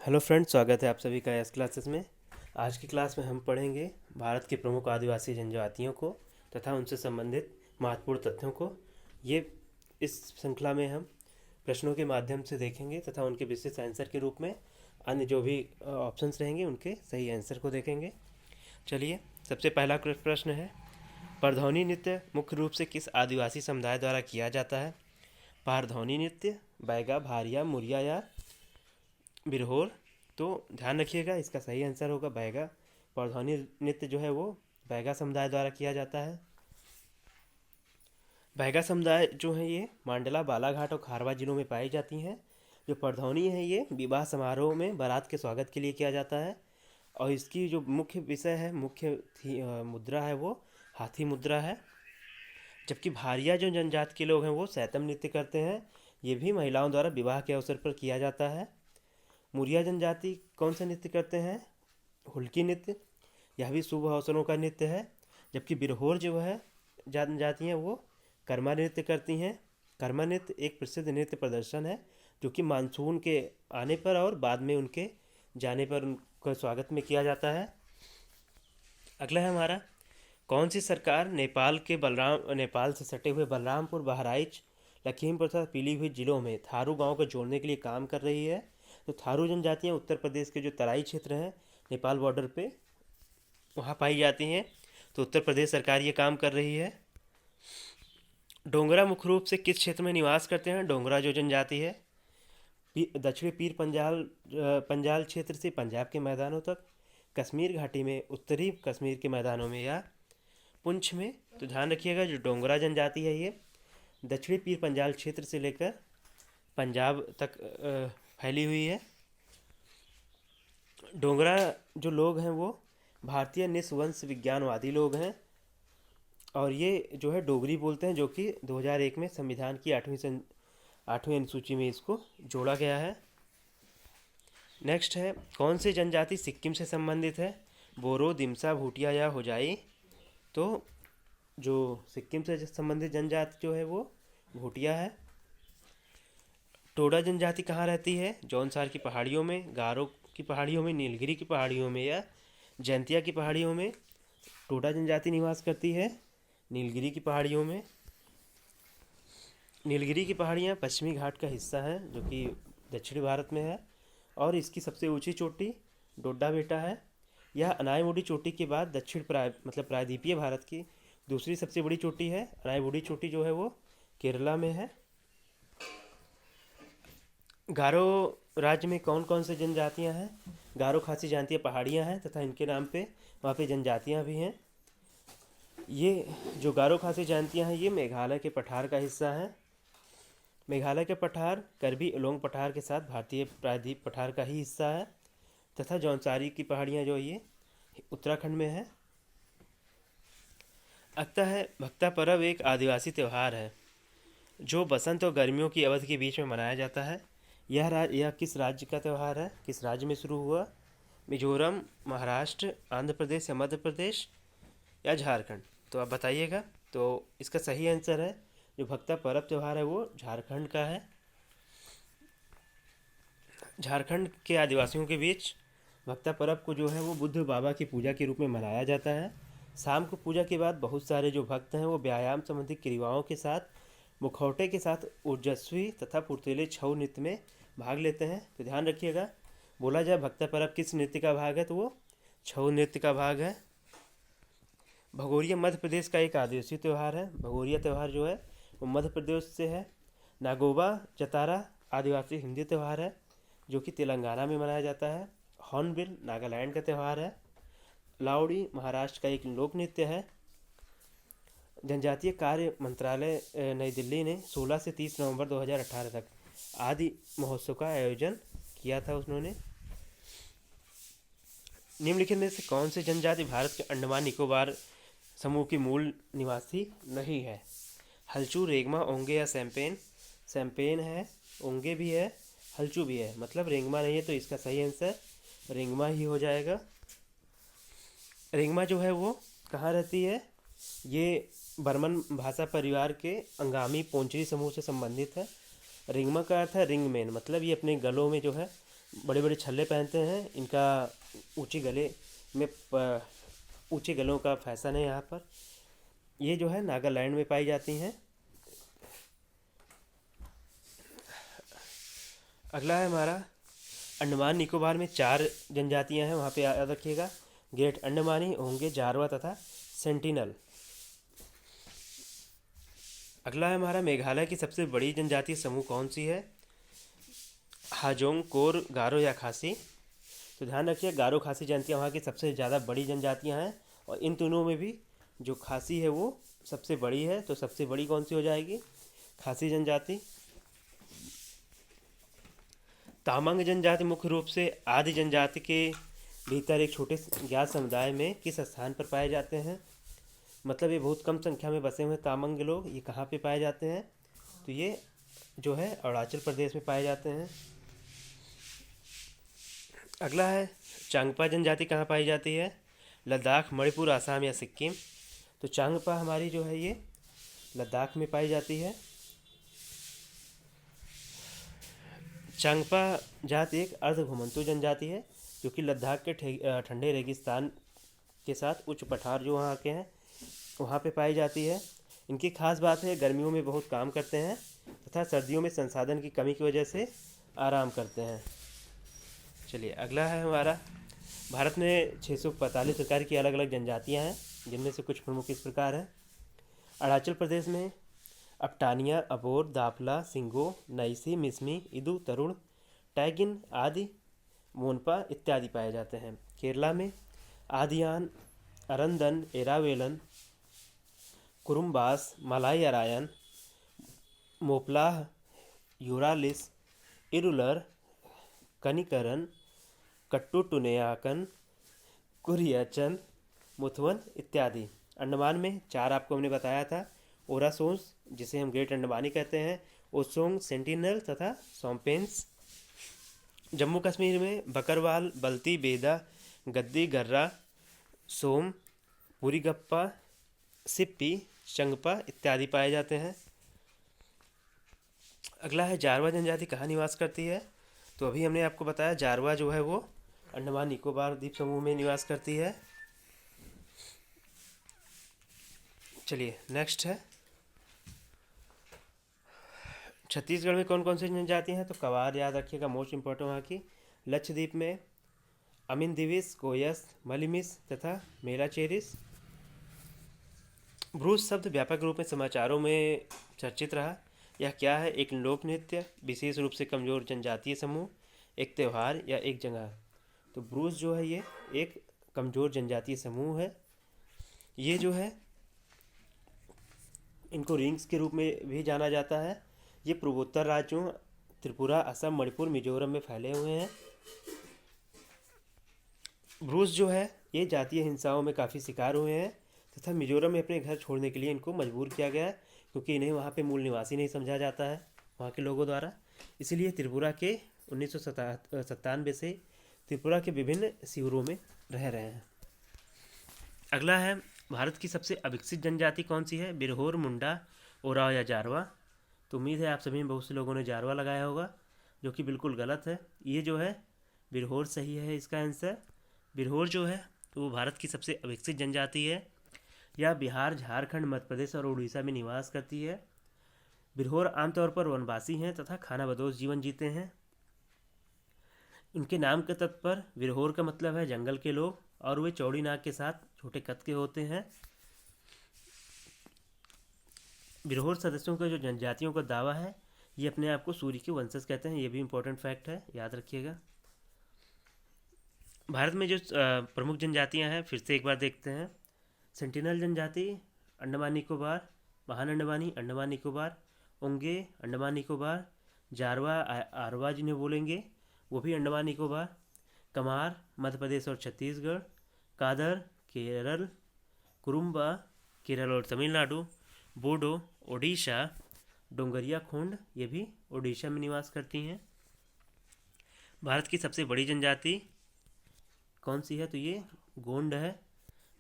Hello friends, स्वागत है आप सभी का एस क्लासेस में। आज की क्लास में हम पढ़ेंगे भारत के प्रमुख आदिवासी जनजातियों को तथा उनसे संबंधित महत्वपूर्ण तथ्यों को। ये इस श्रृंखला में हम प्रश्नों के माध्यम से देखेंगे तथा उनके विशिष्ट आंसर के रूप में अन्य जो भी ऑप्शंस रहेंगे उनके सही आंसर को देखेंगे। चलिए, सबसे पहला प्रश्न है, परधौनी नृत्य मुख्य रूप से किस आदिवासी समुदाय द्वारा किया जाता है? पारधौनी नृत्य, बैगा, भारिया, मुरिया या बिरहोर। तो ध्यान रखिएगा, इसका सही आंसर होगा बैगा। परधौनी नृत्य जो है वो बैगा समुदाय द्वारा किया जाता है। बैगा समुदाय जो है ये मांडला, बालाघाट और खारवा जिलों में पाई जाती हैं। जो परधौनी है ये विवाह समारोह में बारात के स्वागत के लिए किया जाता है और इसकी जो मुख्य विषय है, मुद्रा है वो हाथी मुद्रा है। जबकि भारिया जो जनजाति के लोग हैं वो सैतम नृत्य करते हैं। ये भी महिलाओं द्वारा विवाह के अवसर पर किया जाता है। मुरिया जनजाति कौन सा नृत्य करते हैं? हुल्की नृत्य। यह भी शुभ अवसरों का नृत्य है। जबकि बिरहोर जो है जनजाति हैं वो कर्मा नृत्य करती हैं। कर्मा नृत्य एक प्रसिद्ध नृत्य प्रदर्शन है जो कि मानसून के आने पर और बाद में उनके जाने पर उनका स्वागत में किया जाता है। अगला है हमारा, कौन सी सरकार नेपाल से सटे हुए बलरामपुर, बहराइच, लखीमपुर तथा पीलीभीत जिलों में थारू गांव को जोड़ने के लिए काम कर रही है? तो थारू जनजातियाँ उत्तर प्रदेश के जो तराई क्षेत्र हैं नेपाल बॉर्डर पे वहाँ पाई जाती हैं। तो उत्तर प्रदेश सरकार ये काम कर रही है। डोगरा मुख्य रूप से किस क्षेत्र में निवास करते हैं? डोगरा जो जनजाति है दक्षिणी पीर पंजाल क्षेत्र से पंजाब के मैदानों तक, कश्मीर घाटी में, उत्तरी कश्मीर के मैदानों में या पुंछ में। तो ध्यान रखिएगा, जो डोगरा जनजाति है ये दक्षिणी पीर पंजाल क्षेत्र से लेकर पंजाब तक फैली हुई है। डोगरा जो लोग हैं वो भारतीय निस्वंश विज्ञानवादी लोग हैं और ये जो है डोगरी बोलते हैं, जो कि 2001 में संविधान की आठवीं अनुसूची में इसको जोड़ा गया है। नेक्स्ट है, कौन सी जनजाति सिक्किम से संबंधित है? बोरो, दिमसा, भूटिया या होजाई। तो जो सिक्किम से संबंधित जनजाति जो है वो भूटिया है। टोडा जनजाति कहाँ रहती है? जौनसार की पहाड़ियों में, गारो की पहाड़ियों में, नीलगिरी की पहाड़ियों में या जैंतिया की पहाड़ियों में। टोडा जनजाति निवास करती है नीलगिरी की पहाड़ियों में। नीलगिरी की पहाड़ियाँ पश्चिमी घाट का हिस्सा है जो कि दक्षिणी भारत में है और इसकी सबसे ऊंची चोटी डोडा बेटा है। यह अनायमुडी चोटी के बाद प्रायद्वीपीय भारत की दूसरी सबसे बड़ी चोटी है। अनायमुडी चोटी जो है वो केरला में है। गारो राज्य में कौन कौन से जनजातियां हैं? गारो खासी जानती पहाड़ियां हैं तथा इनके नाम पे वहाँ पे जनजातियां भी हैं। ये जो गारो खासी जानतियां हैं ये मेघालय के पठार का हिस्सा है। मेघालय के पठार करबी एलोंग पठार के साथ भारतीय प्रायद्वीप पठार का ही हिस्सा है तथा जौनसारी की पहाड़ियाँ जो ये उत्तराखंड में है। अगला है, भक्ता पर्व एक आदिवासी त्यौहार है जो बसंत और गर्मियों की अवधि के बीच में मनाया जाता है। यह किस राज्य का त्यौहार है? किस राज्य में शुरू हुआ? मिजोरम, महाराष्ट्र, आंध्र प्रदेश या मध्य प्रदेश या झारखंड। तो आप बताइएगा। तो इसका सही आंसर है, जो भक्ता पर्व त्यौहार है वो झारखंड का है। झारखंड के आदिवासियों के बीच भक्ता पर्व को जो है वो बुद्ध बाबा की पूजा के रूप में मनाया जाता है। शाम को पूजा के बाद बहुत सारे जो भक्त हैं वो व्यायाम संबंधी क्रियाओं के साथ मुखौटे के साथ ओजस्वी तथा फुर्तीले छऊ नृत्य में भाग लेते हैं। तो ध्यान रखिएगा, बोला जाए भक्ता पर्व किस नृत्य का भाग है तो वो छऊ नृत्य का भाग है। भगोरिया मध्य प्रदेश का एक आदिवासी त्यौहार है। भगोरिया त्यौहार जो है वो मध्य प्रदेश से है। नागोबा जतारा आदिवासी हिंदी त्यौहार है जो कि तेलंगाना में मनाया जाता है। हॉर्नबिल नागालैंड का त्यौहार है। लावड़ी महाराष्ट्र का एक लोक नृत्य है। जनजातीय कार्य मंत्रालय नई दिल्ली ने 16 से 30 नवंबर 2018 तक आदि महोत्सव का आयोजन किया था उन्होंने। निम्नलिखित में से कौन सी जनजाति भारत के अंडमान निकोबार समूह की मूल निवासी नहीं है? हल्चू, रेंगमा, ओंगे या सैम्पेन। सैम्पेन है, ओंगे भी है, हल्चू भी है, मतलब रेंगमा नहीं है। तो इसका सही आंसर रेंगमा ही हो जाएगा। रेंगमा जो है वो कहाँ रहती है? ये बर्मन भाषा परिवार के अंगामी पोंचरी समूह से संबंधित है। रिंगमा का अर्थ है रिंगमैन, मतलब ये अपने गलों में जो है बड़े बड़े छल्ले पहनते हैं। इनका ऊंचे गले में ऊंचे गलों का फैशन है यहाँ पर। ये जो है नागालैंड में पाई जाती हैं। अगला है हमारा अंडमान निकोबार में 4 जनजातियां हैं, वहाँ पे याद रखिएगा। ग्रेट अंडमानी, ओंगे, जारवा तथा सेंटिनल। अगला है हमारा मेघालय की सबसे बड़ी जनजातीय समूह कौन सी है? हाजोंग, कोर, गारो या खासी। तो ध्यान रखिए, गारो खासी जनजातियाँ वहाँ की सबसे ज़्यादा बड़ी जनजातियाँ हैं, और इन तीनों में भी जो खासी है वो सबसे बड़ी है। तो सबसे बड़ी कौन सी हो जाएगी? खासी जनजाति। तामांग जनजाति मुख्य रूप से आदि जनजाति के भीतर एक छोटे ज्ञात समुदाय में किस स्थान पर पाए जाते हैं? मतलब ये बहुत कम संख्या में बसे हुए तामांग लोग। ये कहाँ पे पाए जाते हैं? तो ये जो है अरुणाचल प्रदेश में पाए जाते हैं। अगला है चांगपा जनजाति कहाँ पाई जाती है? लद्दाख, मणिपुर, आसाम या सिक्किम। तो चांगपा हमारी जो है ये लद्दाख में पाई जाती है। चांगपा जाति एक अर्ध घुमंतु जनजाति है जो कि लद्दाख के ठंडे रेगिस्तान के साथ उच्च पठार जो वहाँ के हैं वहाँ पे पाई जाती है। इनकी खास बात है गर्मियों में बहुत काम करते हैं तथा सर्दियों में संसाधन की कमी की वजह से आराम करते हैं। चलिए अगला है हमारा, भारत में 645 प्रकार की अलग अलग जनजातियाँ हैं, जिनमें से कुछ प्रमुख इस प्रकार हैं। अरुणाचल प्रदेश में अपटानिया, अबोर, दाफला, सिंगो, नईसी, मिसमी, इदू, तरुण, टैगिन आदि, मोनपा इत्यादि पाए जाते हैं। केरला में आदियान, अरंदन, एरावेलन, कुरुम्बास, मलाई अरायन, मोपलाह, यूरालिस, इरुलर, कनिकरन, कट्टुटुनेयाकन, कुरियचन, मुथवन इत्यादि। अंडमान में 4 आपको हमने बताया था, ओरासोंस जिसे हम ग्रेट अंडमानी कहते हैं, ओसोंग, सेंटिनल तथा सोम्पेंस। जम्मू कश्मीर में बकरवाल, बल्ती, बेदा, गद्दी, गर्रा, सोम, पुरीगप्पा, सिप्पी, चंगपा इत्यादि पाए जाते हैं। अगला है जारवा जनजाति कहाँ निवास करती है? तो अभी हमने आपको बताया जारवा जो है वो अंडमान निकोबार द्वीप समूह में निवास करती है। चलिए नेक्स्ट है, छत्तीसगढ़ में कौन कौन सी जनजातियाँ हैं? तो कवार याद रखिएगा, मोस्ट इम्पोर्टेंट वहाँ की। लक्षद्वीप में अमिनदिविस, कोयस, मलिमिस तथा मेलाचेरिस। ब्रूस शब्द व्यापक रूप में समाचारों में चर्चित रहा। यह क्या है? एक लोक नृत्य, विशेष रूप से कमजोर जनजातीय समूह, एक त्यौहार या एक जगह। तो ब्रूस जो है ये एक कमजोर जनजातीय समूह है। ये जो है इनको रिंग्स के रूप में भी जाना जाता है। ये पूर्वोत्तर राज्यों त्रिपुरा, असम, मणिपुर, मिजोरम में फैले हुए हैं। ब्रूस जो है ये जातीय हिंसाओं में काफ़ी शिकार हुए हैं तथा मिजोरम में अपने घर छोड़ने के लिए इनको मजबूर किया गया है, क्योंकि इन्हें वहाँ पे मूल निवासी नहीं समझा जाता है वहाँ के लोगों द्वारा। इसीलिए त्रिपुरा के 1997 से त्रिपुरा के विभिन्न शिविरों में रह रहे हैं। अगला है, भारत की सबसे अविकसित जनजाति कौन सी है? बिरहोर, मुंडा, ओराव या जारवा। तो उम्मीद है आप सभी में बहुत से लोगों ने जारवा लगाया होगा, जो कि बिल्कुल गलत है। ये जो है बिरहोर सही है इसका आंसर। बिरहोर जो है तो वो भारत की सबसे अविकसित जनजाति है। यह बिहार, झारखंड, मध्य प्रदेश और उड़ीसा में निवास करती है। बिरहोर आमतौर पर वनवासी हैं तथा खानाबदोश जीवन जीते हैं। उनके नाम के तत्व पर बिरहोर का मतलब है जंगल के लोग, और वे चौड़ी नाक के साथ छोटे कद के होते हैं। बिरहोर सदस्यों का जो जनजातियों का दावा है, ये अपने आप को सूर्य के वंशज कहते हैं। ये भी इम्पोर्टेंट फैक्ट है, याद रखिएगा। भारत में जो प्रमुख जनजातियां हैं फिर से एक बार देखते हैं। सेंटिनल जनजाति अंडमान निकोबार, महान अंडमानी अंडमान निकोबार, ओंगे अंडमान निकोबार, जारवा आरवा जिन्हें बोलेंगे वो भी अंडमान निकोबार, कमार मध्य प्रदेश और छत्तीसगढ़, कादर केरल, कुरुम्बा केरल और तमिलनाडु, बोडो ओडिशा, डोंगरिया खोंड ये भी ओडिशा में निवास करती हैं। भारत की सबसे बड़ी जनजाति कौन सी है? तो ये गोंड है,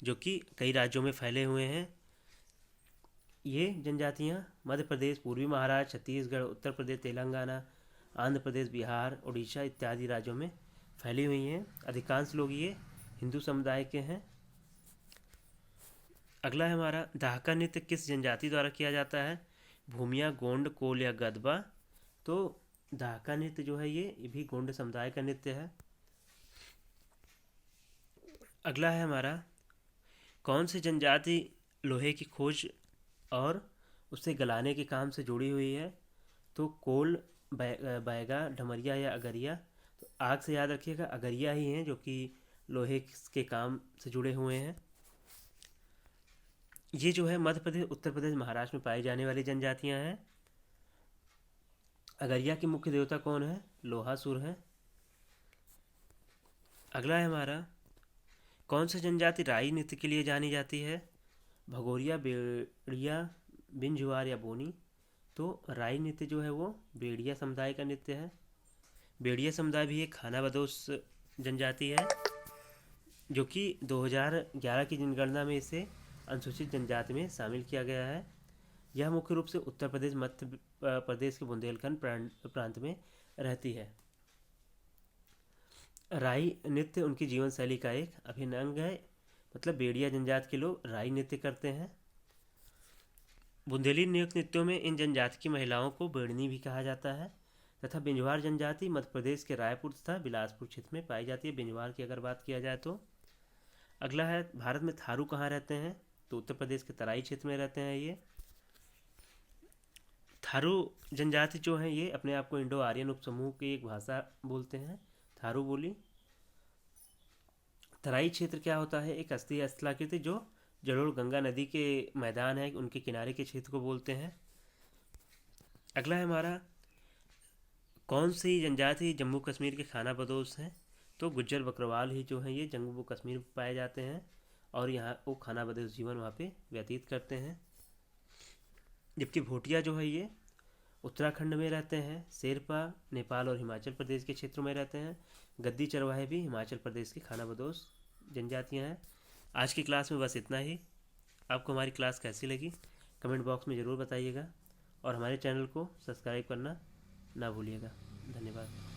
जो कि कई राज्यों में फैले हुए हैं। ये जनजातियाँ मध्य प्रदेश, पूर्वी महाराष्ट्र, छत्तीसगढ़, उत्तर प्रदेश, तेलंगाना, आंध्र प्रदेश, बिहार, उड़ीसा इत्यादि राज्यों में फैली हुई हैं। अधिकांश लोग ये हिंदू समुदाय के हैं। अगला है हमारा, दाहका नृत्य किस जनजाति द्वारा किया जाता है? भूमिया, गोंड, कोल या गदबा। तो दाहका नृत्य जो है ये भी गोंड समुदाय का नृत्य है। अगला है हमारा, कौन सी जनजाति लोहे की खोज और उसे गलाने के काम से जुड़ी हुई है? तो कोल, बैगा, ढमरिया या अगरिया। तो आग से याद रखिएगा अगरिया ही हैं जो कि लोहे के काम से जुड़े हुए हैं। ये जो है मध्य प्रदेश, उत्तर प्रदेश, महाराष्ट्र में पाई जाने वाली जनजातियां हैं। अगरिया के मुख्य देवता कौन है? लोहासुर है। अगला है हमारा, कौन सी जनजाति राई नृत्य के लिए जानी जाती है? भगोरिया, बेड़िया, बिंझुआर या बोनी। तो राई नृत्य जो है वो बेड़िया समुदाय का नृत्य है। बेड़िया समुदाय भी एक खानाबदोश जनजाति है जो कि 2011 की जनगणना में इसे अनुसूचित जनजाति में शामिल किया गया है। यह मुख्य रूप से उत्तर प्रदेश, मध्य प्रदेश के बुंदेलखंड प्रांत में रहती है। राई नृत्य उनकी जीवन शैली का एक अभिन्न अंग है। मतलब बेड़िया जनजाति के लोग राई नृत्य करते हैं। बुंदेली नृत्यों में इन जनजाति की महिलाओं को बेड़नी भी कहा जाता है। तथा बिंजवार जनजाति मध्य प्रदेश के रायपुर तथा बिलासपुर क्षेत्र में पाई जाती है। बिंजवार की अगर बात किया जाए तो। अगला है, भारत में थारू कहाँ रहते हैं? तो उत्तर प्रदेश के तराई क्षेत्र में रहते हैं ये। थारू जनजाति जो है ये अपने आप को इंडो आर्यन उपसमूह की एक भाषा बोलते हैं, थारू बोली। तराई क्षेत्र क्या होता है? एक अस्थि स्थलाकृति जो जलोढ़ गंगा नदी के मैदान है उनके किनारे के क्षेत्र को बोलते हैं। अगला है हमारा, कौन सी जनजाति जम्मू कश्मीर के खानाबदोश हैं? तो गुज्जर बकरवाल ही जो है ये जम्मू कश्मीर में पाए जाते हैं और यहाँ वो खानाबदोश जीवन वहाँ पे व्यतीत करते हैं। जबकि भोटिया जो है ये उत्तराखंड में रहते हैं। शेरपा नेपाल और हिमाचल प्रदेश के क्षेत्रों में रहते हैं। गद्दी चरवाहे भी हिमाचल प्रदेश की खानाबदोश जनजातियाँ हैं। आज की क्लास में बस इतना ही। आपको हमारी क्लास कैसी लगी कमेंट बॉक्स में ज़रूर बताइएगा और हमारे चैनल को सब्सक्राइब करना ना भूलिएगा। धन्यवाद।